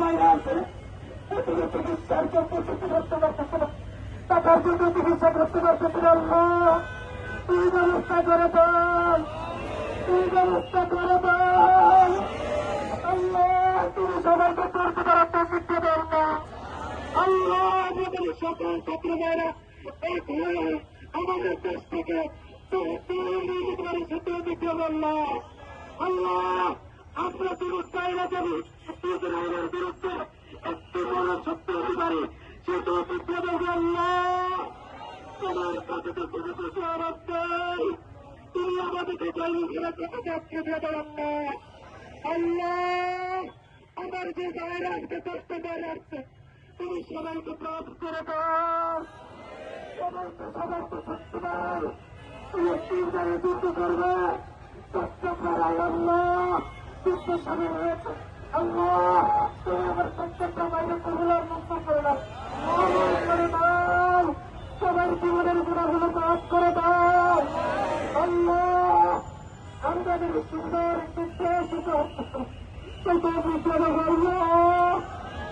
বাইরে আছে, এদিকে চিকিৎসার জন্য ছুটি করতে পারতেছে না, টাকার জন্য চিকিৎসা করতে পারতেছে না। আল্লাহ তুই ব্যবস্থা করে দেন, তুই ব্যবস্থা করে দেন। আল্লাহ তুমি সবাইকে করতে পারার তৌফিক দেন না। আল্লাহ আমাদের সকল ছাত্র ভাইরা এক হয়ে আমাদের দেশ থেকে আল্লাহ আল্লাহ আমরা চাইনা যাবি ইসরায়েলের বিরুদ্ধে একটি বড় সত্য হতে পারে সে তো দেবে। আল্লাহ তোমার কাছে তো তুমি আমাদেরকে জয়ীরা আটকে দেবেন। আল্লাহ আমার যে বাইরে আসতে কষ্ট বাইরে আসছে তুমি সবাইকে প্রাপ করে দাও, সবাইকে সত্যি দাও, তুমি তিনবারে যুদ্ধ করবে কষ্ট করাই। আল্লাহ যুদ্ধ সামিল হয়েছে। আল্লাহ তুমি আমার প্রত্যেকটা বাইরে কবুলার মুক্ত করে দাও, করে দাও, সবাই জীবনের গুণাগুলো মাফ করে দাও। আল্লাহ আমাদের সুন্দর একটি দেশ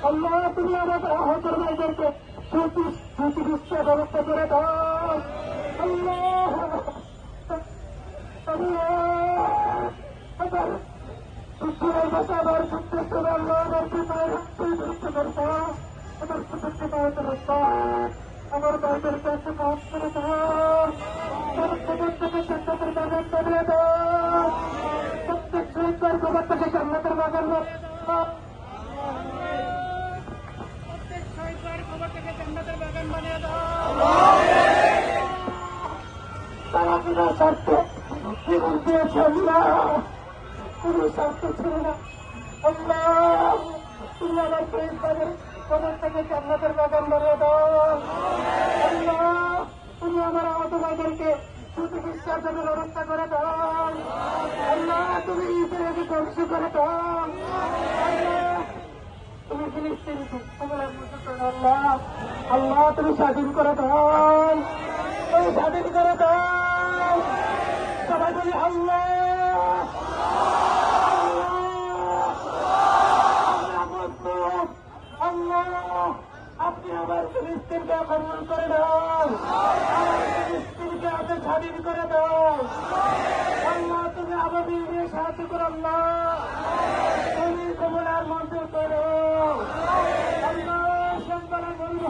আল্লাহ তুমি আমাদের আহতের ভাইদেরকে সুচিকিৎসা ব্যবস্থা করে দাও। আল্লাহ আবার আমার ভাইদের কাছে মাফ করে দাও, জান্নাতের বাগান বানিয়ে দাও, প্রত্যেক শহীদের খবর থেকে জান্নাতের বাগান বানিয়ে দাও। তারা বিনা স্বার্থে জীবন দিয়েছে। আল্লাহ কোনো স্বার্থ ছিল না। আল্লাহ তুমি আমার শহীদের খবর থেকে জান্নাতের বাগান বানিয়ে দাও। আল্লাহ তুমি আমার আহত ভাইদেরকে সুচিকিৎসার জন্য ব্যবস্থা করে দাও। আল্লাহ তুমি ইসরায়েলকে ধ্বংস করে দাও। আল্লাহ তুমি ফিলিস্তিনকে আল্লাহ আল্লাহ তুমি স্বাধীন করে দাও, তুমি স্বাধীন করে দাও। সবাই বলি আল্লাহ আল্লাহ আপনি আমার ফিলিস্তিনকে কবুল করে দাও, আমার ফিলিস্তিনকে আপনি স্বাধীন করে দাও। আল্লাহ তুমি আমাদের নিয়ে সাহায্য করো। আল্লাহ তুমি কবুলার মঞ্জুর করো। আল্লাহ সন্তানের বন্ধু